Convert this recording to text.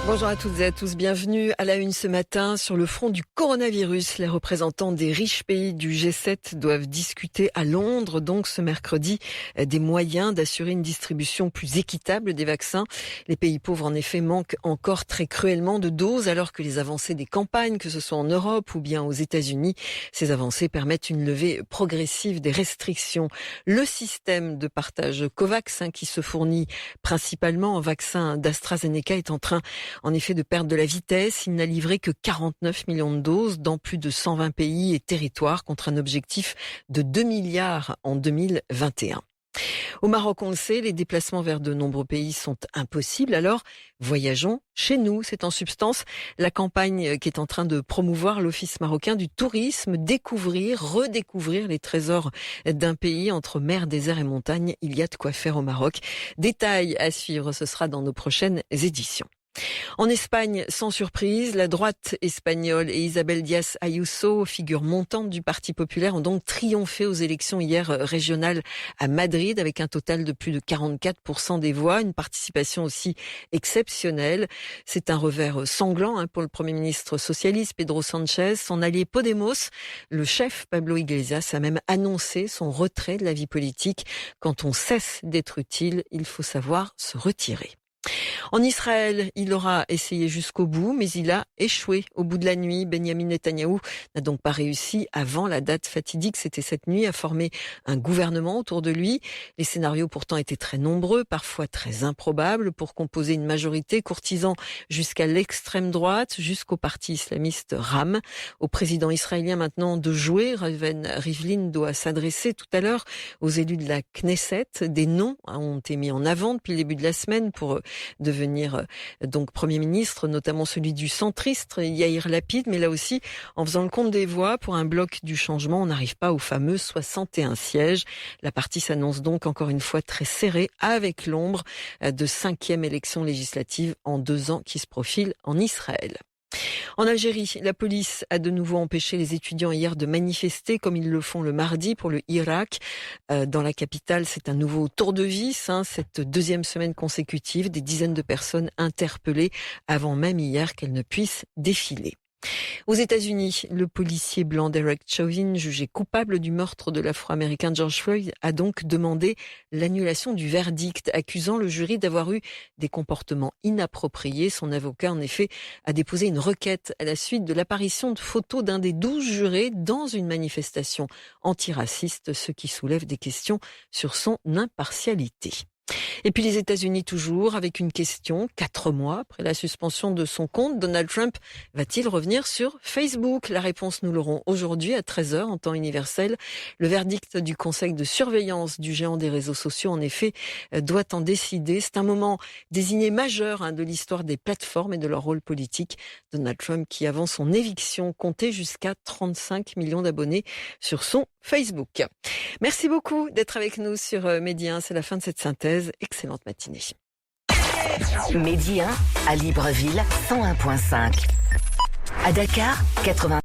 Bonjour à toutes et à tous, bienvenue à la une ce matin. Sur le front du coronavirus, les représentants des riches pays du G7 doivent discuter à Londres, donc ce mercredi, des moyens d'assurer une distribution plus équitable des vaccins. Les pays pauvres, en effet, manquent encore très cruellement de doses, alors que les avancées des campagnes, que ce soit en Europe ou bien aux États-Unis, ces avancées permettent une levée progressive des restrictions. Le système de partage COVAX, qui se fournit principalement en vaccins d'AstraZeneca, est en train en effet de perdre de la vitesse. Il n'a livré que 49 millions de doses dans plus de 120 pays et territoires contre un objectif de 2 milliards en 2021. Au Maroc, on le sait, les déplacements vers de nombreux pays sont impossibles. Alors, voyageons chez nous. C'est en substance la campagne qui est en train de promouvoir l'Office marocain du tourisme. Découvrir, redécouvrir les trésors d'un pays entre mer, désert et montagne. Il y a de quoi faire au Maroc. Détails à suivre, ce sera dans nos prochaines éditions. En Espagne, sans surprise, la droite espagnole et Isabel Díaz Ayuso, figure montante du Parti populaire, ont donc triomphé aux élections hier régionales à Madrid avec un total de plus de 44% des voix, une participation aussi exceptionnelle. C'est un revers sanglant pour le Premier ministre socialiste Pedro Sánchez. Son allié Podemos, le chef Pablo Iglesias, a même annoncé son retrait de la vie politique. Quand on cesse d'être utile, il faut savoir se retirer. En Israël, il aura essayé jusqu'au bout, mais il a échoué au bout de la nuit. Benyamin Netanyahou n'a donc pas réussi, avant la date fatidique, c'était cette nuit, à former un gouvernement autour de lui. Les scénarios pourtant étaient très nombreux, parfois très improbables, pour composer une majorité, courtisant jusqu'à l'extrême droite, jusqu'au parti islamiste RAM. Au président israélien maintenant de jouer. Reuven Rivlin doit s'adresser tout à l'heure aux élus de la Knesset. Des noms ont été mis en avant depuis le début de la semaine pour devenir donc Premier ministre, notamment celui du centriste Yair Lapid, mais là aussi, en faisant le compte des voix pour un bloc du changement, on n'arrive pas aux fameux 61 sièges. La partie s'annonce donc encore une fois très serrée, avec l'ombre de 5e élection législative en 2 ans qui se profile en Israël. En Algérie, la police a de nouveau empêché les étudiants hier de manifester comme ils le font le mardi pour le Hirak. Dans la capitale, c'est un nouveau tour de vis, cette 2e semaine consécutive, des dizaines de personnes interpellées avant même hier qu'elles ne puissent défiler. Aux États-Unis, le policier blanc Derek Chauvin, jugé coupable du meurtre de l'Afro-Américain George Floyd, a donc demandé l'annulation du verdict, accusant le jury d'avoir eu des comportements inappropriés. Son avocat, en effet, a déposé une requête à la suite de l'apparition de photos d'un des 12 jurés dans une manifestation antiraciste, ce qui soulève des questions sur son impartialité. Et puis les États-Unis toujours, avec une question. 4 mois après la suspension de son compte, Donald Trump va-t-il revenir sur Facebook? La réponse, nous l'aurons aujourd'hui à 13h en temps universel. Le verdict du conseil de surveillance du géant des réseaux sociaux, en effet, doit en décider. C'est un moment désigné majeur de l'histoire des plateformes et de leur rôle politique. Donald Trump qui, avant son éviction, comptait jusqu'à 35 millions d'abonnés sur son Facebook. Merci beaucoup d'être avec nous sur Midi 1. C'est la fin de cette synthèse. Excellente matinée. Midi 1 à Libreville 101.5. À Dakar 80.